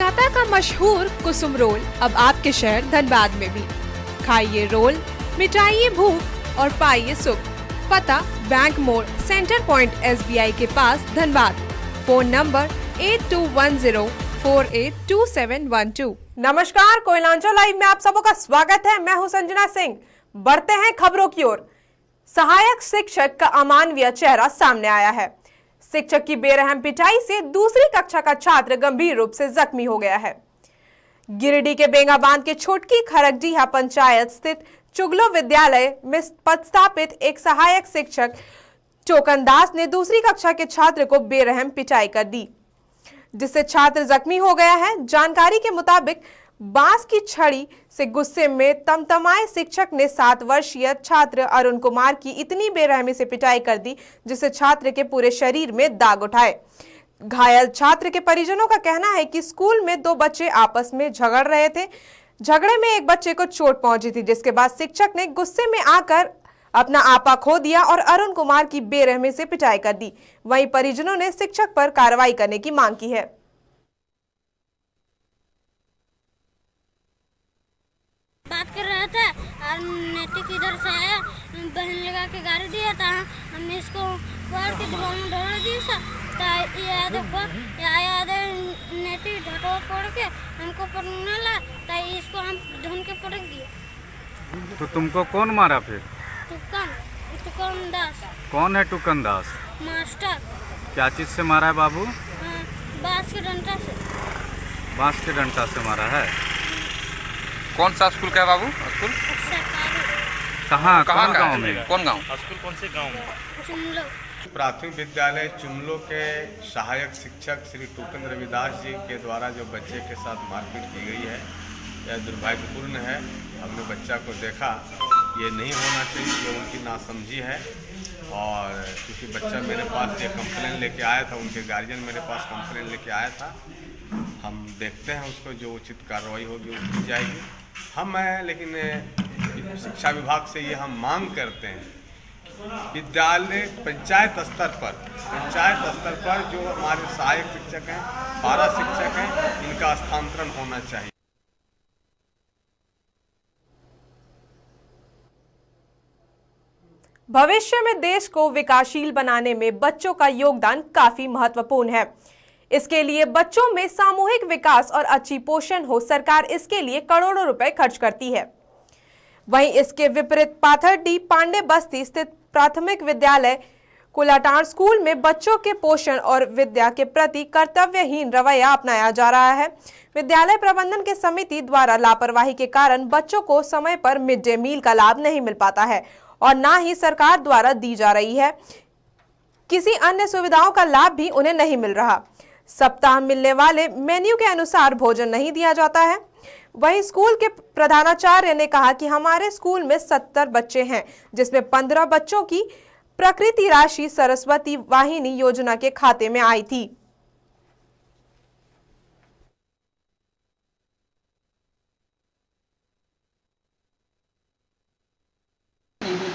कोलकाता का मशहूर कुसुम रोल अब आपके शहर धनबाद में भी। खाइए रोल, मिटाइए भूख और पाइए सुख। पता बैंक मोड़, सेंटर पॉइंट SBI के पास, धनबाद। Phone number 8210482712। नमस्कार, कोयलांचल लाइव में आप सबों का स्वागत है। मैं हूं संजना सिंह। बढ़ते हैं खबरों की ओर। सहायक शिक्षक का अमानवीय चेहरा सामने आया है। शिक्षक की बेरहम पिटाई से दूसरी कक्षा का छात्र गंभीर रूप से जख्मी हो गया है। गिरिडीह के बेंगाबांध के छोटकी खरगडीहा पंचायत स्थित चुगलो विद्यालय में पदस्थापित एक सहायक शिक्षक टोकन दास ने दूसरी कक्षा के छात्र को बेरहम पिटाई कर दी, जिससे छात्र जख्मी हो गया है। जानकारी के मुताबिक बांस की छड़ी से गुस्से में तमतमाए शिक्षक ने 7 वर्षीय छात्र अरुण कुमार की इतनी बेरहमी से पिटाई कर दी, जिससे छात्र के पूरे शरीर में दाग उठाए। घायल छात्र के परिजनों का कहना है कि स्कूल में 2 बच्चे आपस में झगड़ रहे थे। झगड़े में एक बच्चे को चोट पहुंची थी, जिसके बाद शिक्षक ने गुस्से में आकर अपना आपा खो दिया और अरुण कुमार की बेरहमी से पिटाई कर दी। वहीं परिजनों ने शिक्षक पर कार्रवाई करने की मांग की है। बात कर रहा था और नेटिक इधर से आया, बहन लगा के गाड़ी दिया था। हमने इसको पकड़ के दीवार में दौड़ा दिया याद नेटिक ढटो पड़ के हमको पकड़ने ला, इसको हम ढूंढ के पकड़ दिए। तो तुमको कौन मारा फिर? टुकन दास। कौन है टुकन दास? मास्टर। क्या चीज से मारा है बाबू? बांस के डंडा से। बांस के डंडा से मारा है। कौन सा स्कूल का है बाबू? स्कूल कहाँ कौन गांव में? कौन गांव? स्कूल कौन से गांव में? चुमलो। प्राथमिक विद्यालय चुमलो के सहायक शिक्षक श्री टोकन रविदास जी के द्वारा जो बच्चे के साथ मारपीट की गई है, यह दुर्भाग्यपूर्ण है। हमने बच्चा को देखा, ये नहीं होना चाहिए, ये उनकी नासमझी है। और क्योंकि बच्चा मेरे पास ये कंप्लेन लेके आया था, उनके गार्जियन मेरे पास कंप्लेन लेके आया था, हम देखते हैं उसको जो उचित कार्रवाई होगी वो की जाएगी। लेकिन शिक्षा विभाग से ये हम मांग करते हैं, विद्यालय पंचायत स्तर पर जो हमारे सहायक शिक्षक हैं, पारा शिक्षक हैं, इनका स्थानांतरण होना चाहिए। भविष्य में देश को विकासशील बनाने में बच्चों का योगदान काफी महत्वपूर्ण है। इसके लिए बच्चों में सामूहिक विकास और अच्छी पोषण हो, सरकार इसके लिए करोड़ों रुपए खर्च करती है। वहीं इसके विपरीत पाथरडीह पांडे बस्ती स्थित प्राथमिक विद्यालय कुलाटार स्कूल में बच्चों के पोषण और विद्या के प्रति कर्तव्यहीन रवैया अपनाया जा रहा है। विद्यालय प्रबंधन के समिति द्वारा लापरवाही के कारण बच्चों को समय पर मिड डे मील का लाभ नहीं मिल पाता है और ना ही सरकार द्वारा दी जा रही है। किसी अन्य सुविधाओं का लाभ भी उन्हें नहीं मिल रहा। सप्ताह मिलने वाले मेन्यू के अनुसार भोजन नहीं दिया जाता है। वहीं स्कूल के प्रधानाचार्य ने कहा कि हमारे स्कूल में 70 बच्चे हैं, जिसमें 15 बच्चों की प्रकृति राशि सरस्वती वाहिनी योजना के खाते में आई थी।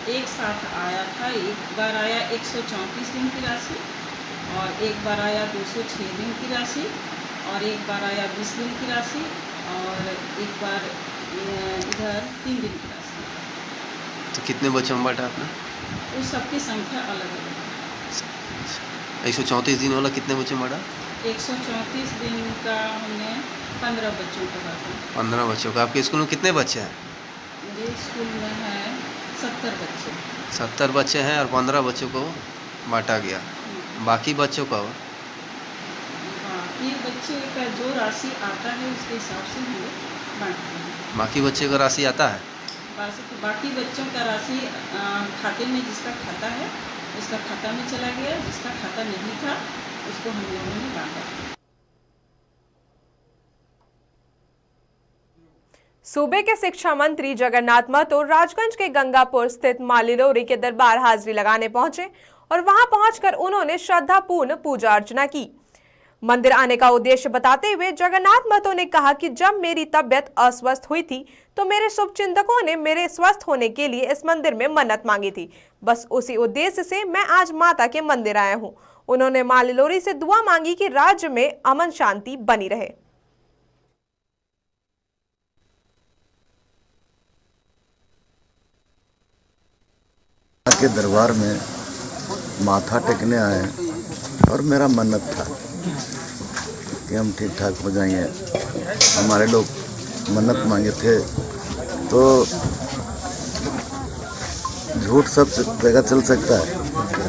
एक साथ आया था, एक बार आया 134 दिन की राशि और एक बार आया 206 दिन की राशि और एक बार आया 20 दिन की राशि और एक बार इधर 3 दिन की राशि। तो कितने बच्चों में बांटा आपने? उस सबकी संख्या अलग अलग है। 134 दिन वाला कितने बच्चों में बांटा? 134 दिन का हमने 15 बच्चों को बांटा। 15 बच्चों का। आपके स्कूल में कितने बच्चे हैं? मेरे स्कूल में है 70 बच्चे। 70 बच्चे हैं और 15 बच्चों को बांटा गया। बाकी बच्चों का? बाकी बच्चे का जो राशि आता है उसके हिसाब से हम लोग बांटते हैं। बाकी बच्चे का राशि आता है? बाकी बच्चों का राशि खाते में, जिसका खाता है उसका खाता में चला गया, जिसका खाता नहीं था उसको हम लोगों ने बांटा। सूबे के शिक्षा मंत्री जगन्नाथ महतो राजगंज के गंगापुर स्थित मां लिलोरी के दरबार हाजिरी लगाने पहुंचे और वहां पहुंचकर उन्होंने श्रद्धापूर्ण पूजा अर्चना की। मंदिर आने का उद्देश्य बताते हुए जगन्नाथ महतो ने कहा कि जब मेरी तबियत अस्वस्थ हुई थी तो मेरे शुभचिंतकों ने मेरे स्वस्थ होने के लिए इस मंदिर में मन्नत मांगी थी। बस उसी उद्देश्य से मैं आज माता के मंदिर आया हूं। उन्होंने मां लिलोरी से दुआ मांगी कि राज्य में अमन शांति बनी रहे। के दरबार में माथा टेकने आए हैं और मेरा मन्नत था कि हम ठीक ठाक हो जाएंगे। हमारे लोग मन्नत मांगे थे तो झूठ सब जगह चल सकता है,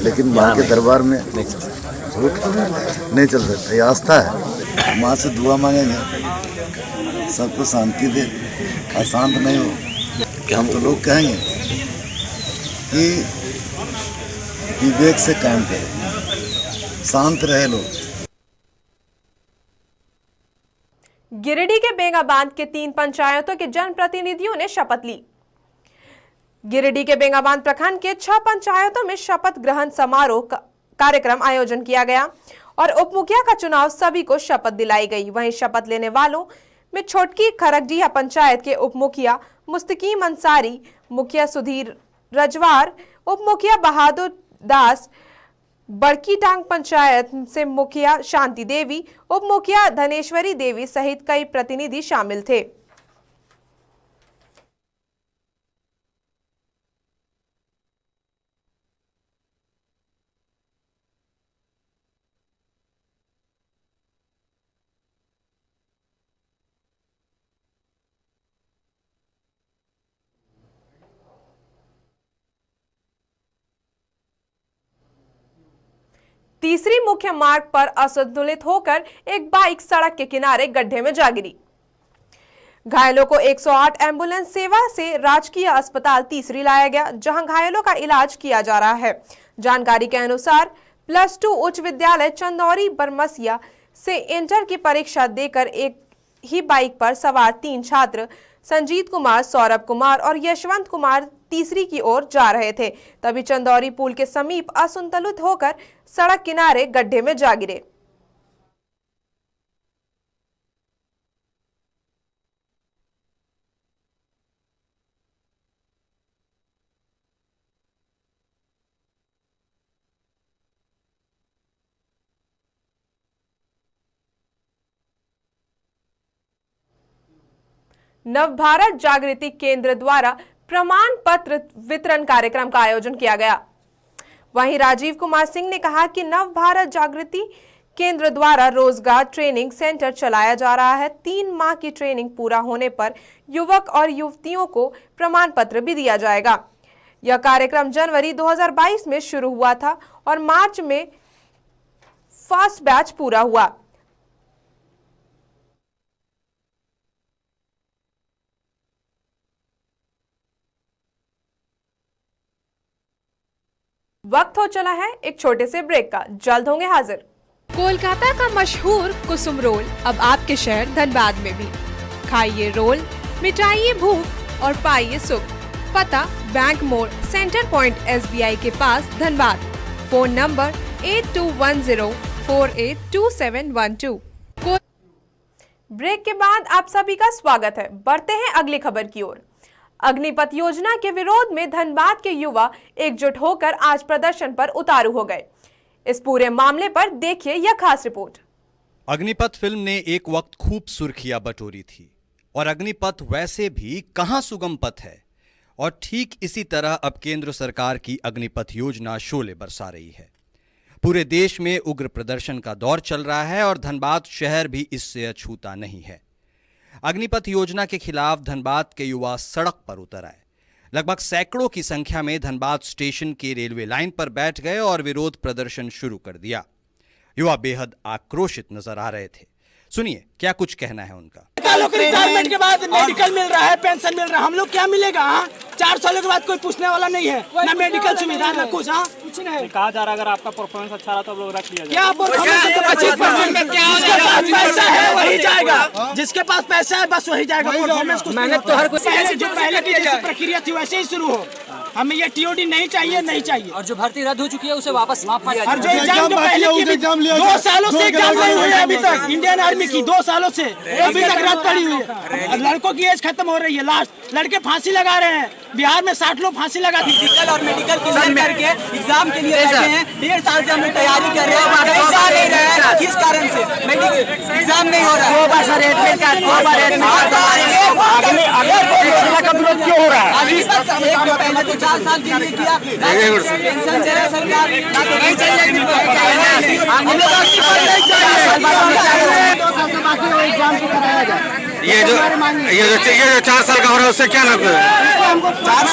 लेकिन माँ के दरबार में झूठ नहीं चल सकता। ये आस्था है। माँ से दुआ मांगेंगे सबको शांति दे, अशांत नहीं हो। कि हम तो लोग कहेंगे कि विवेक से काम करें, शांत रहे लोग। गिरिडीह के बेंगा बांध के 3 पंचायतों के जनप्रतिनिधियों ने शपथ ली। गिरिडीह के बेंगा बांध प्रखंड के 6 पंचायतों में शपथ ग्रहण समारोह कार्यक्रम आयोजन किया गया और उप मुखिया का चुनाव सभी को शपथ दिलाई गई। वहीं शपथ लेने वालों में छोटकी खरगडीहा पंचायत के उप मुखिया मुस्तकीम अंसारी, मुखिया सुधीर रजवार, उप मुखिया बहादुर दास, बड़की टांग पंचायत से मुखिया शांति देवी, उप मुखिया धनेश्वरी देवी सहित कई प्रतिनिधि शामिल थे। तीसरी मुख्य मार्ग पर असंतुलित होकर एक बाइक सड़क के किनारे गड्ढे में जा गिरी। घायलों को 108 एम्बुलेंस सेवा से राजकीय अस्पताल तीसरी लाया गया, जहां घायलों का इलाज किया जा रहा है। जानकारी के अनुसार +2 उच्च विद्यालय चंदौरी बरमसिया से इंटर की परीक्षा देकर एक ही बाइक पर सवार 3 छात्र संजीत कुमार, सौरभ कुमार और यशवंत कुमार तीसरी की ओर जा रहे थे। तभी चंदौरी पुल के समीप असंतुलित होकर सड़क किनारे गड्ढे में जा गिरे। नवभारत जागृति केंद्र द्वारा प्रमाण पत्र वितरण कार्यक्रम का आयोजन किया गया। वहीं राजीव कुमार सिंह ने कहा कि नवभारत जागृति केंद्र द्वारा रोजगार ट्रेनिंग सेंटर चलाया जा रहा है। 3 माह की ट्रेनिंग पूरा होने पर युवक और युवतियों को प्रमाण पत्र भी दिया जाएगा। यह कार्यक्रम जनवरी 2022 में शुरू हुआ था और मार्च में फर्स्ट बैच पूरा हुआ। वक्त हो चला है एक छोटे से ब्रेक का, जल्द होंगे हाजिर। कोलकाता का मशहूर कुसुम रोल अब आपके शहर धनबाद में भी। खाइए रोल, मिटाइए भूख और पाइए सुख। पता बैंक मोड़, सेंटर पॉइंट SBI के पास धनबाद। Phone number 8210482712। ब्रेक के बाद आप सभी का स्वागत है। बढ़ते हैं अगली खबर की ओर। अग्निपथ योजना के विरोध में धनबाद के युवा एकजुट होकर आज प्रदर्शन पर उतारू हो गए। इस पूरे मामले पर देखिए यह खास रिपोर्ट। अग्निपथ फिल्म ने एक वक्त खूब सुर्खियां बटोरी थी और अग्निपथ वैसे भी कहां सुगम पथ है, और ठीक इसी तरह अब केंद्र सरकार की अग्निपथ योजना शोले बरसा रही है। पूरे देश में उग्र प्रदर्शन का दौर चल रहा है और धनबाद शहर भी इससे अछूता नहीं है। अग्निपथ योजना के खिलाफ धनबाद के युवा सड़क पर उतर आए। लगभग सैकड़ों की संख्या में धनबाद स्टेशन की रेलवे लाइन पर बैठ गए और विरोध प्रदर्शन शुरू कर दिया। युवा बेहद आक्रोशित नजर आ रहे थे। सुनिए क्या कुछ कहना है उनका। रिटायरमेंट के बाद मेडिकल मिल रहा है, पेंशन मिल रहा है, हम लोग क्या मिलेगा? 4 सालों के बाद कोई पूछने वाला नहीं है, ना मेडिकल सुविधा ना कुछ। कुछ नहीं कहा जा रहा है। अगर आपका परफॉर्मेंस अच्छा रहा तो आप लोग रख लिया क्या परफॉर्मेंस? 25% जिसके पास पैसा है वही जाएगा, जिसके पास पैसा है बस वही जाएगा। परफॉर्मेंस मेहनत तो हर कोई जो पहले की जैसी प्रक्रिया थी वैसे ही शुरू हो। हमें ये TOD नहीं चाहिए, नहीं चाहिए। और जो भर्ती रद्द हो चुकी है उसे वापस और जो एग्जाम जो पहले की 2 सालों से एग्जाम नहीं हुई है अभी तक, इंडियन आर्मी की 2 सालों से अभी तक रद्द पड़ी हुई है। लड़कों की एज खत्म हो रही है, लास्ट लड़के फांसी लगा रहे हैं। बिहार में 60 लोग फांसी लगा। फिजिकल और मेडिकल क्लियर करके एग्जाम के लिए बैठे हैं। 1.5 साल से हम तैयारी कर रहे हैं, किस कारण से मेडिकल एग्जाम नहीं हो रहा है? 2 बार सर एडमिट कार्ड, 2 बार एडमिट कार्ड। योजना का विरोध क्यों हो रहा है? अभी पहले तो 4 साल के लिए किया, पेंशन दे रहा सरकार, नहीं चाहिए एग्जाम को कराया जाए। ये जो 4 साल का हो रहा है उससे क्या लाभ है? 4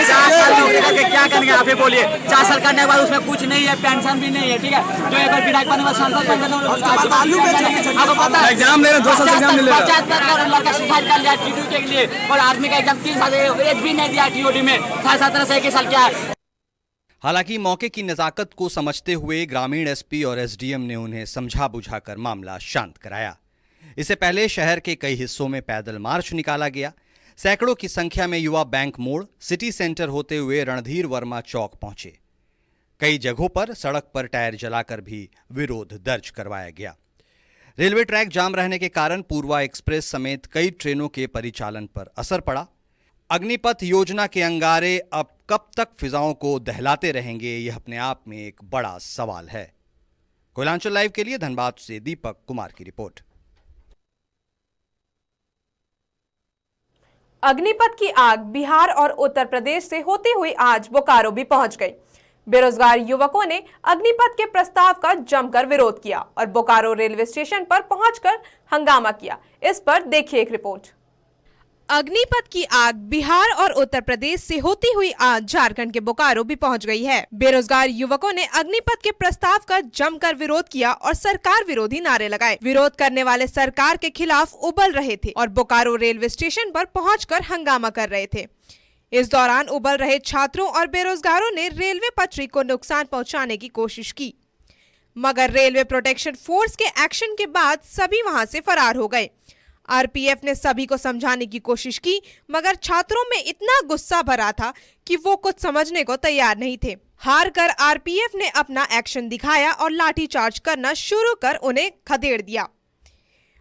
साल क्या करेंगे आप ही बोलिए? 4 साल करने के बाद उसमें कुछ नहीं है, पेंशन भी नहीं है, ठीक है। जो एक बार विधायक बनने के बाद सांसद बन गए आपको पता है एग्जाम ले रहे 2 साल से एग्जाम ले रहे 75 लड़का सुसाइड कर लिया टीडी के लिए, और आदमी का एग्जाम 3 साल एज भी नहीं दिया टीओडी में, 17 से 1 साल क्या है। हालांकि मौके की नजाकत को समझते हुए ग्रामीण एसपी और एसडीएम ने उन्हें समझा बुझाकर मामला शांत कराया। इससे पहले शहर के कई हिस्सों में पैदल मार्च निकाला गया। सैकड़ों की संख्या में युवा बैंक मोड़, सिटी सेंटर होते हुए रणधीर वर्मा चौक पहुंचे। कई जगहों पर सड़क पर टायर जलाकर भी विरोध दर्ज करवाया गया। रेलवे ट्रैक जाम रहने के कारण पूर्वा एक्सप्रेस समेत कई ट्रेनों के परिचालन पर असर पड़ा। अग्निपथ योजना के अंगारे अब कब तक फिजाओं को दहलाते रहेंगे, यह अपने आप में एक बड़ा सवाल है। कोयलांचल लाइव के लिए धनबाद से दीपक कुमार की रिपोर्ट। अग्निपथ की आग बिहार और उत्तर प्रदेश से होती हुई आज बोकारो भी पहुंच गई। बेरोजगार युवकों ने अग्निपथ के प्रस्ताव का जमकर विरोध किया और बोकारो रेलवे स्टेशन पर पहुंचकर हंगामा किया। इस पर देखिए एक रिपोर्ट। अग्निपथ की आग बिहार और उत्तर प्रदेश से होती हुई आज झारखंड के बोकारो भी पहुंच गई है। बेरोजगार युवकों ने अग्निपथ के प्रस्ताव का जमकर विरोध किया और सरकार विरोधी नारे लगाए। विरोध करने वाले सरकार के खिलाफ उबल रहे थे और बोकारो रेलवे स्टेशन पर पहुंचकर हंगामा कर रहे थे। इस दौरान उबल रहे छात्रों और बेरोजगारों ने रेलवे पटरी को नुकसान पहुँचाने की कोशिश की, मगर रेलवे प्रोटेक्शन फोर्स के एक्शन के बाद सभी वहाँ से फरार हो गए। आरपीएफ ने सभी को समझाने की कोशिश की, मगर छात्रों में इतना गुस्सा भरा था कि वो कुछ समझने को तैयार नहीं थे। हार कर आरपीएफ ने अपना एक्शन दिखाया और लाठीचार्ज करना शुरू कर उन्हें खदेड़ दिया।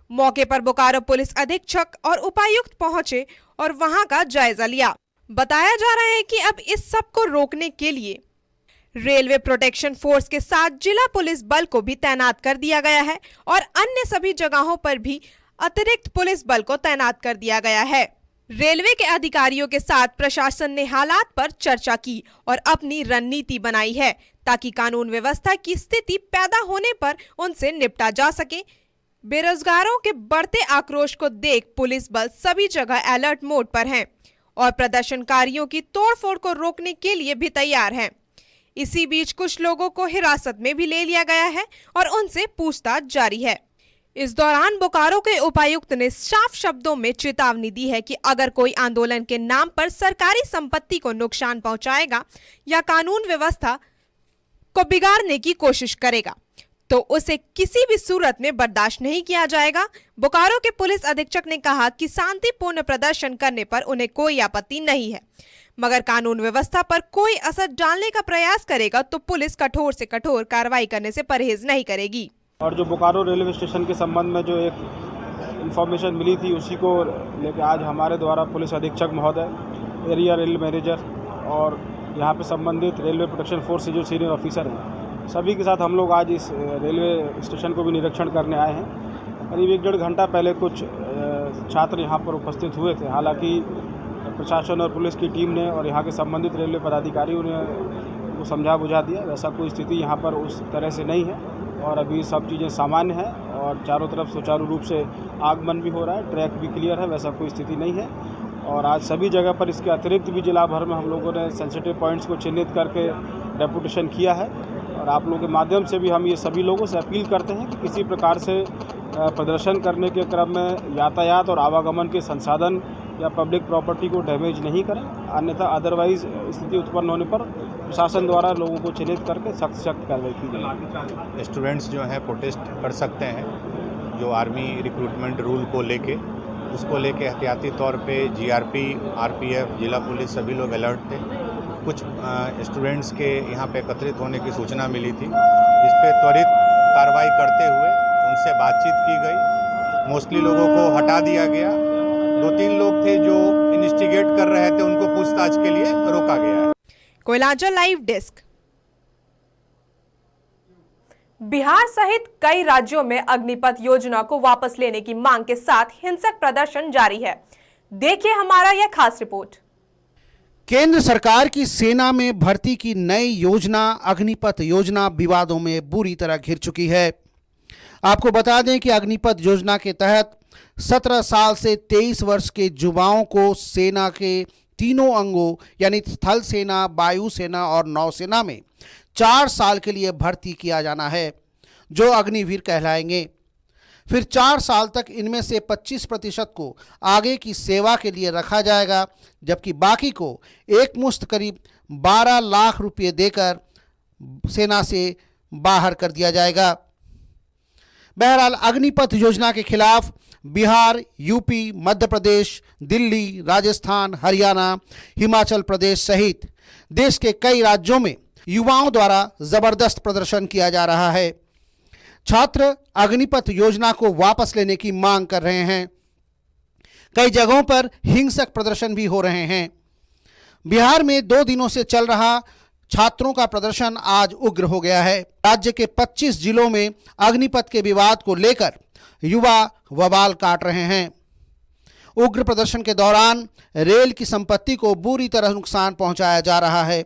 मौके पर बोकारो पुलिस अधीक्षक और उपायुक्त पहुंचे और वहां का जायजा लिया। बताया जा रहा है कि अब इस सब को रोकने के लिए रेलवे प्रोटेक्शन फोर्स के साथ जिला पुलिस बल को भी तैनात कर दिया गया है और अन्य सभी जगहों पर भी अतिरिक्त पुलिस बल को तैनात कर दिया गया है। रेलवे के अधिकारियों के साथ प्रशासन ने हालात पर चर्चा की और अपनी रणनीति बनाई है ताकि कानून व्यवस्था की स्थिति पैदा होने पर उनसे निपटा जा सके। बेरोजगारों के बढ़ते आक्रोश को देख पुलिस बल सभी जगह अलर्ट मोड पर हैं और प्रदर्शनकारियों की तोड़फोड़ को रोकने के लिए भी तैयार हैं। इसी बीच कुछ लोगों को हिरासत में भी ले लिया गया है और उनसे पूछताछ जारी है। इस दौरान बोकारो के उपायुक्त ने साफ शब्दों में चेतावनी दी है कि अगर कोई आंदोलन के नाम पर सरकारी संपत्ति को नुकसान पहुंचाएगा या कानून व्यवस्था को बिगाड़ने की कोशिश करेगा तो उसे किसी भी सूरत में बर्दाश्त नहीं किया जाएगा। बोकारो के पुलिस अधीक्षक ने कहा कि शांतिपूर्ण प्रदर्शन करने पर उन्हें कोई आपत्ति नहीं है, मगर कानून व्यवस्था पर कोई असर डालने का प्रयास करेगा तो पुलिस कठोर से कठोर कार्रवाई करने से परहेज नहीं करेगी। और जो बोकारो रेलवे स्टेशन के संबंध में जो एक इन्फॉर्मेशन मिली थी उसी को लेकर आज हमारे द्वारा पुलिस अधीक्षक महोदय, एरिया रेल मैनेजर और यहाँ पे संबंधित रेलवे प्रोटेक्शन फोर्स से जो सीनियर ऑफिसर हैं सभी के साथ हम लोग आज इस रेलवे स्टेशन को भी निरीक्षण करने आए हैं। करीब 1-1.5 घंटा पहले कुछ छात्र यहाँ पर उपस्थित हुए थे। हालांकि प्रशासन और पुलिस की टीम ने और यहाँ के संबंधित रेलवे पदाधिकारियों ने उनको समझा बुझा दिया। वैसा कोई स्थिति यहाँ पर उस तरह से नहीं है और अभी सब चीज़ें सामान्य हैं और चारों तरफ सुचारू रूप से आगमन भी हो रहा है, ट्रैक भी क्लियर है, वैसा कोई स्थिति नहीं है। और आज सभी जगह पर इसके अतिरिक्त भी जिला भर में हम लोगों ने सेंसिटिव पॉइंट्स को चिन्हित करके डेपुटेशन किया है और आप लोगों के माध्यम से भी हम ये सभी लोगों से अपील करते हैं कि किसी प्रकार से प्रदर्शन करने के क्रम में यातायात और आवागमन के संसाधन या पब्लिक प्रॉपर्टी को डैमेज नहीं करें, अन्यथा अदरवाइज स्थिति उत्पन्न होने पर प्रशासन द्वारा लोगों को चिन्हित करके सख्त कार्रवाई की जाएगी। स्टूडेंट्स जो हैं प्रोटेस्ट कर सकते हैं, जो आर्मी रिक्रूटमेंट रूल को लेके उसको लेके एहतियाती तौर पे जीआरपी, आरपीएफ, जिला पुलिस सभी लोग अलर्ट थे। कुछ स्टूडेंट्स के यहाँ पे एकत्रित होने की सूचना मिली थी, इस पे त्वरित कार्रवाई करते हुए उनसे बातचीत की गई। मोस्टली लोगों को हटा दिया गया। 2-3 लोग थे जो इन्वेस्टिगेट कर रहे थे, उनको पूछताछ के लिए रोका गया है। Koylanchal live desk. बिहार सहित कई राज्यों में अग्निपथ योजना को वापस लेने की मांग के साथ हिंसक प्रदर्शन जारी है। देखिए हमारा यह खास रिपोर्ट। केंद्र सरकार की सेना में भर्ती की नई योजना अग्निपथ योजना विवादों में बुरी तरह घिर चुकी है। आपको बता दें कि अग्निपथ योजना के तहत 17 साल से 23 वर्ष के युवाओं को सेना के तीनों अंगों यानी थल सेना, वायु सेना और नौसेना में 4 साल के लिए भर्ती किया जाना है, जो अग्निवीर कहलाएंगे। फिर 4 साल तक इनमें से 25% को आगे की सेवा के लिए रखा जाएगा, जबकि बाकी को एकमुश्त करीब 12 लाख रुपये देकर सेना से बाहर कर दिया जाएगा। बहरहाल अग्निपथ योजना के खिलाफ बिहार, यूपी, मध्य प्रदेश, दिल्ली, राजस्थान, हरियाणा, हिमाचल प्रदेश सहित देश के कई राज्यों में युवाओं द्वारा जबरदस्त प्रदर्शन किया जा रहा है। छात्र अग्निपथ योजना को वापस लेने की मांग कर रहे हैं। कई जगहों पर हिंसक प्रदर्शन भी हो रहे हैं। बिहार में 2 दिनों से चल रहा छात्रों का प्रदर्शन आज उग्र हो गया है। राज्य के 25 जिलों में अग्निपथ के विवाद को लेकर युवा बवाल काट रहे हैं। उग्र प्रदर्शन के दौरान रेल की संपत्ति को बुरी तरह नुकसान पहुंचाया जा रहा है।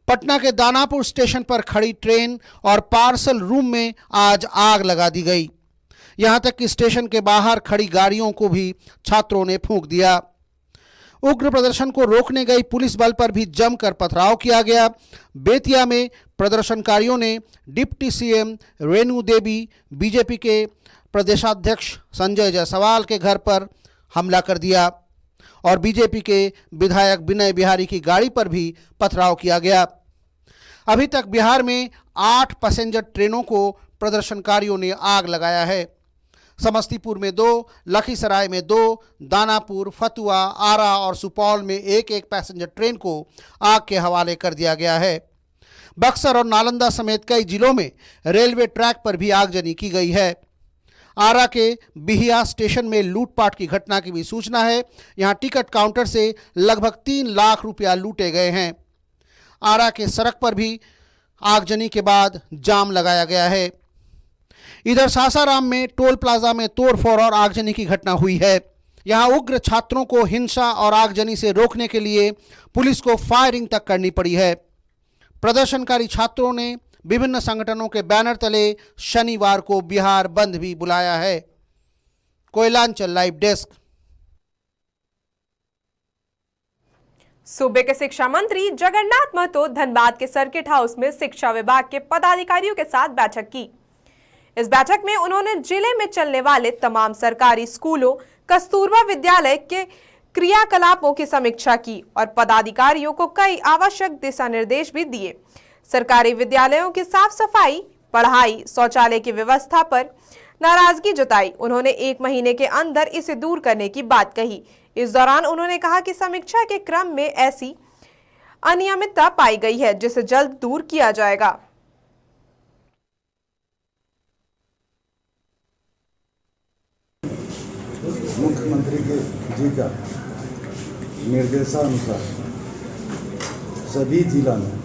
पटना के दानापुर स्टेशन पर खड़ी ट्रेन और पार्सल रूम में आज आग लगा दी गई। यहां तक कि स्टेशन के बाहर खड़ी गाड़ियों को भी छात्रों ने फूंक दिया। उग्र प्रदर्शन को रोकने गई पुलिस बल पर भी जमकर पथराव किया गया। बेतिया में प्रदर्शनकारियों ने deputy CM Renu Devi, BJP के प्रदेशाध्यक्ष संजय जायसवाल के घर पर हमला कर दिया और बीजेपी के विधायक विनय बिहारी की गाड़ी पर भी पथराव किया गया। अभी तक बिहार में 8 पैसेंजर ट्रेनों को प्रदर्शनकारियों ने आग लगाया है। समस्तीपुर में 2, लखीसराय में 2, दानापुर, फतुआ, आरा और सुपौल में 1-1 पैसेंजर ट्रेन को आग के हवाले कर दिया गया है। बक्सर और नालंदा समेत कई जिलों में रेलवे ट्रैक पर भी आगजनी की गई है। आरा के बिहिया स्टेशन में लूटपाट की घटना की भी सूचना है। यहां टिकट काउंटर से लगभग 3 लाख रुपया लूटे गए हैं। आरा के सड़क पर भी आगजनी के बाद जाम लगाया गया है। इधर सासाराम में टोल प्लाजा में तोड़फोड़ और आगजनी की घटना हुई है। यहां उग्र छात्रों को हिंसा और आगजनी से रोकने के लिए पुलिस को फायरिंग तक करनी पड़ी है। प्रदर्शनकारी छात्रों ने विभिन्न संगठनों के बैनर तले शनिवार को बिहार बंद भी बुलाया है। Koylanchal live desk. सूबे के शिक्षा मंत्री जगन्नाथ महतो धनबाद के सर्किट हाउस में शिक्षा विभाग के पदाधिकारियों के साथ बैठक की। इस बैठक में उन्होंने जिले में चलने वाले तमाम सरकारी स्कूलों, कस्तूरबा विद्यालय के क्रियाकलापों की समीक्षा की और पदाधिकारियों को कई आवश्यक दिशा निर्देश भी दिए। सरकारी विद्यालयों की साफ सफाई, पढ़ाई, शौचालय की व्यवस्था पर नाराजगी जताई। उन्होंने 1 महीने के अंदर इसे दूर करने की बात कही। इस दौरान उन्होंने कहा कि समीक्षा के क्रम में ऐसी अनियमितता पाई गई है जिसे जल्द दूर किया जाएगा। मुख्यमंत्री के जी का निर्देशानुसार सभी जिला में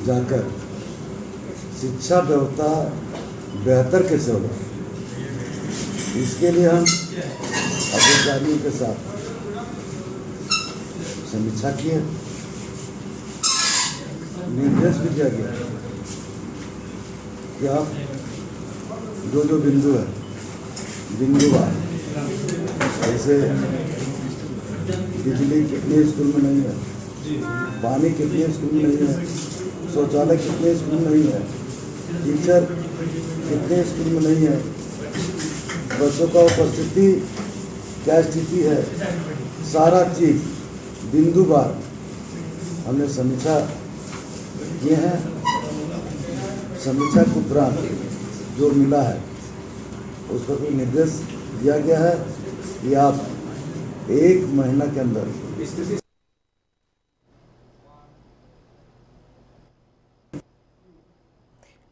जाकर शिक्षा व्यवस्था बेहतर कैसे होगा, इसके लिए हम अधिकारियों के साथ समीक्षा किए। निर्देश भी दिया गया कि आप जो बिंदु है, बिंदुवार, जैसे बिजली कितने स्कूल में नहीं है, पानी कितने स्कूल में नहीं है, शौचालय कितने स्कूल में नहीं है, टीचर कितने स्कूल में नहीं है, बच्चों का उपस्थिति क्या स्थिति है, सारा चीज बिंदुवार हमने समीक्षा किए हैं। समीक्षा के उपरांत जो मिला है उस पर भी निर्देश दिया गया है कि आप 1 महीना के अंदर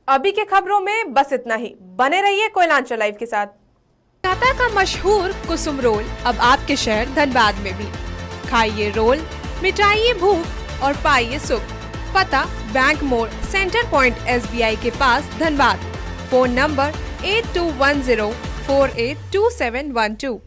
अभी के खबरों में बस इतना ही। बने रहिए कोयलांचल लाइव के साथ। कोलकाता का मशहूर कुसुम रोल अब आपके शहर धनबाद में भी। खाइए रोल, मिटाइए भूख और पाइए सुख। पता बैंक मोड़, सेंटर पॉइंट SBI के पास धनबाद। Phone number 8210482712।